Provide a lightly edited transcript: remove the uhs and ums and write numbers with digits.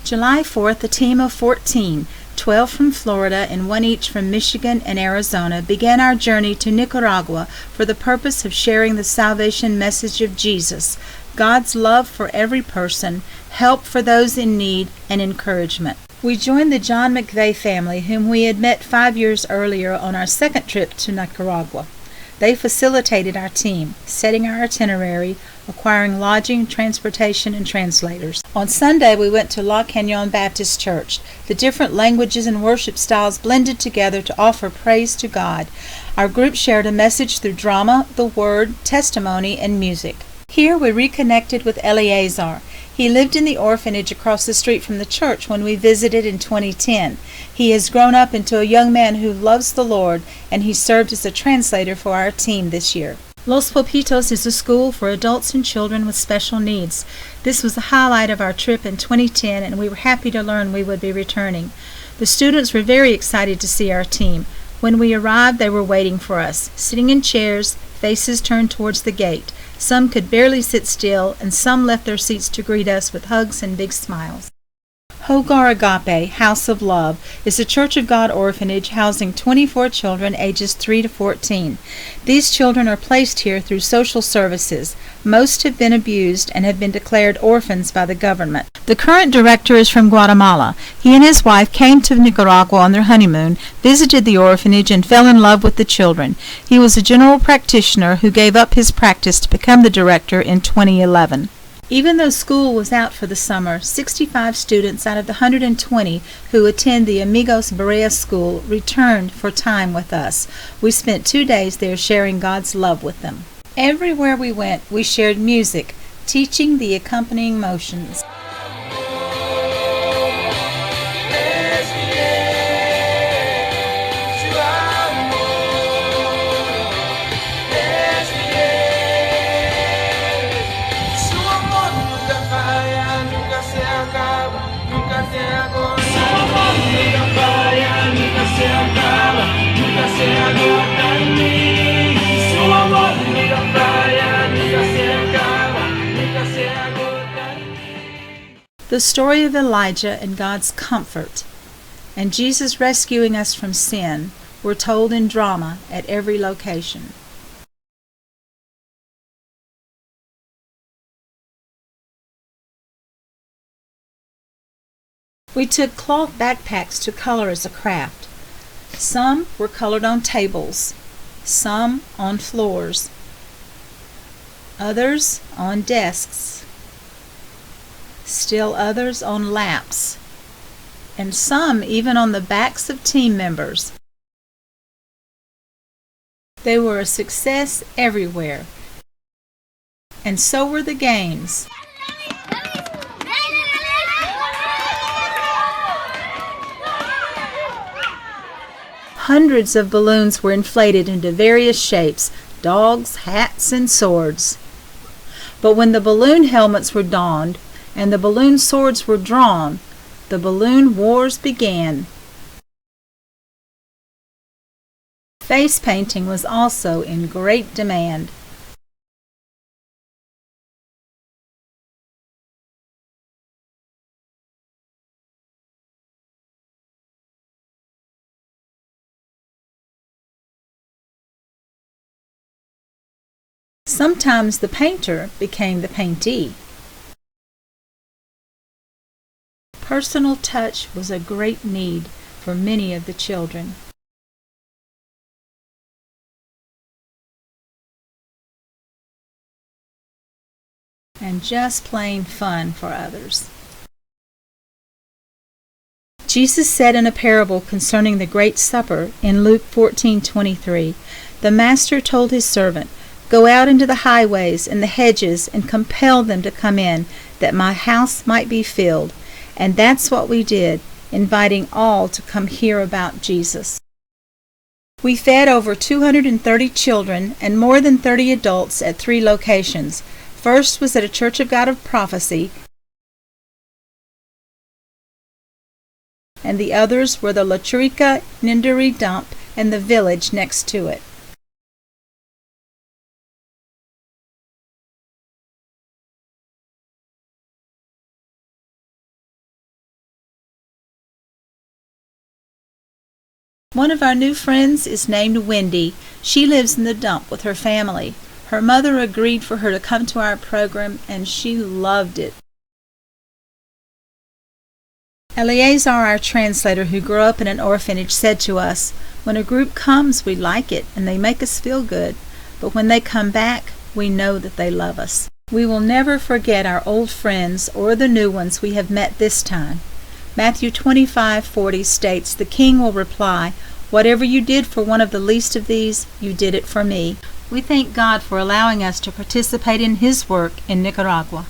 July 4th, a team of 14, 12 from Florida and 1 each from Michigan and Arizona, began our journey to Nicaragua for the purpose of sharing the salvation message of Jesus, God's love for every person, help for those in need, and encouragement. We joined the John McVeigh family, whom we had met 5 years earlier on our second trip to Nicaragua. They facilitated our team, setting our itinerary, acquiring lodging, transportation, and translators. On Sunday, we went to La Canyon Baptist Church. The different languages and worship styles blended together to offer praise to God. Our group shared a message through drama, the word, testimony, and music. Here we reconnected with Eleazar. He lived in the orphanage across the street from the church when we visited in 2010. He has grown up into a young man who loves the Lord, and he served as a translator for our team this year. Los Popitos is a school for adults and children with special needs. This was the highlight of our trip in 2010, and we were happy to learn we would be returning. The students were very excited to see our team. When we arrived, they were waiting for us, sitting in chairs, faces turned towards the gate. Some could barely sit still, and some left their seats to greet us with hugs and big smiles. Hogar Agape, House of Love, is a Church of God orphanage housing 24 children ages 3 to 14. These children are placed here through social services. Most have been abused and have been declared orphans by the government. The current director is from Guatemala. He and his wife came to Nicaragua on their honeymoon, visited the orphanage, and fell in love with the children. He was a general practitioner who gave up his practice to become the director in 2011. Even though school was out for the summer, 65 students out of the 120 who attend the Amigos Berea School returned for time with us. We spent 2 days there sharing God's love with them. Everywhere we went, we shared music, teaching the accompanying motions. The story of Elijah and God's comfort and Jesus rescuing us from sin were told in drama at every location. We took cloth backpacks to color as a craft. Some were colored on tables, some on floors, others on desks, still others on laps, and some even on the backs of team members. They were a success everywhere, and so were the games. Hundreds of balloons were inflated into various shapes, dogs, hats, and swords. But when the balloon helmets were donned and the balloon swords were drawn, the balloon wars began. Face painting was also in great demand. Sometimes the painter became the paintee. Personal touch was a great need for many of the children. And just plain fun for others. Jesus said in a parable concerning the Great Supper in Luke 14:23, "The master told his servant, 'Go out into the highways and the hedges and compel them to come in, that my house might be filled.' And that's what we did, inviting all to come hear about Jesus." We fed over 230 children and more than 30 adults at 3 locations. First was at a Church of God of Prophecy, and the others were the La Churica Ninduri dump and the village next to it. One of our new friends is named Wendy. She lives in the dump with her family. Her mother agreed for her to come to our program, and she loved it. Eleazar, our translator, who grew up in an orphanage, said to us, "When a group comes, we like it, and they make us feel good. But when they come back, we know that they love us." We will never forget our old friends or the new ones we have met this time. Matthew 25:40 states, "The king will reply, 'Whatever you did for one of the least of these, you did it for me.'" We thank God for allowing us to participate in His work in Nicaragua.